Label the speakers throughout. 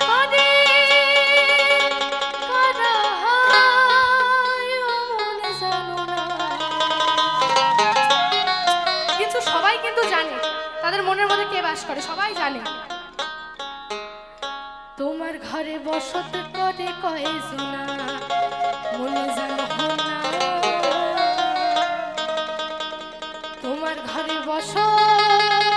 Speaker 1: করে কারা হয় মন জানো না। কিন্তু সবাই কিন্তু জানে তাদের মনের মধ্যে কে বাস করে, সবাই জানে। তোমার ঘরে বসত করে কয়জনা মন জানো না। তোমার ঘরে বসত করে কয়জনা।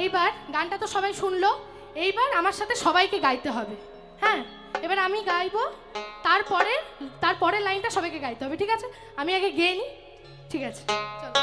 Speaker 1: এইবার গানটা তো সবাই শুনলো, এইবার আমার সাথে সবাইকে গাইতে হবে। হ্যাঁ, এবার আমি গাইবো, তারপরে লাইনটা সবাইকে গাইতে হবে, ঠিক আছে? আমি আগে গেয়ে নিই, ঠিক আছে? চলো।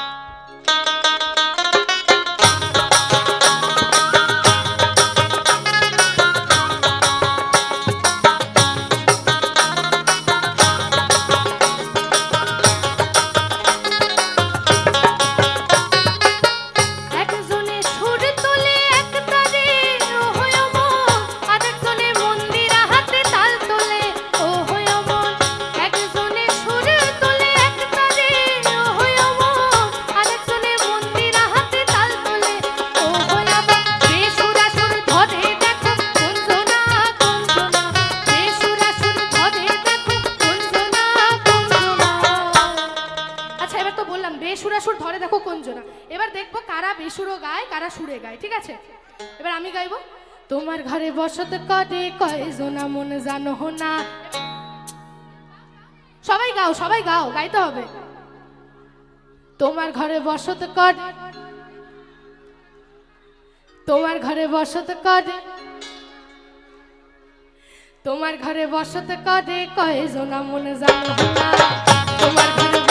Speaker 1: বেসুরাসুর ধরে দেখো কোন জোড়া। এবার দেখবো কারা বেসুরো গায় কারা সুরে গায়, ঠিক আছে? এবার আমি গাইবো, তোমার ঘরে বসত করে কয়জনা মন জানো না। সবাই গাও, সবাই গাও, গাইতে হবে। তোমার ঘরে বসত করে, তোমার ঘরে বসত করে, তোমার ঘরে বসত করে কয়জনা মন জানো না। তোমার ঘরে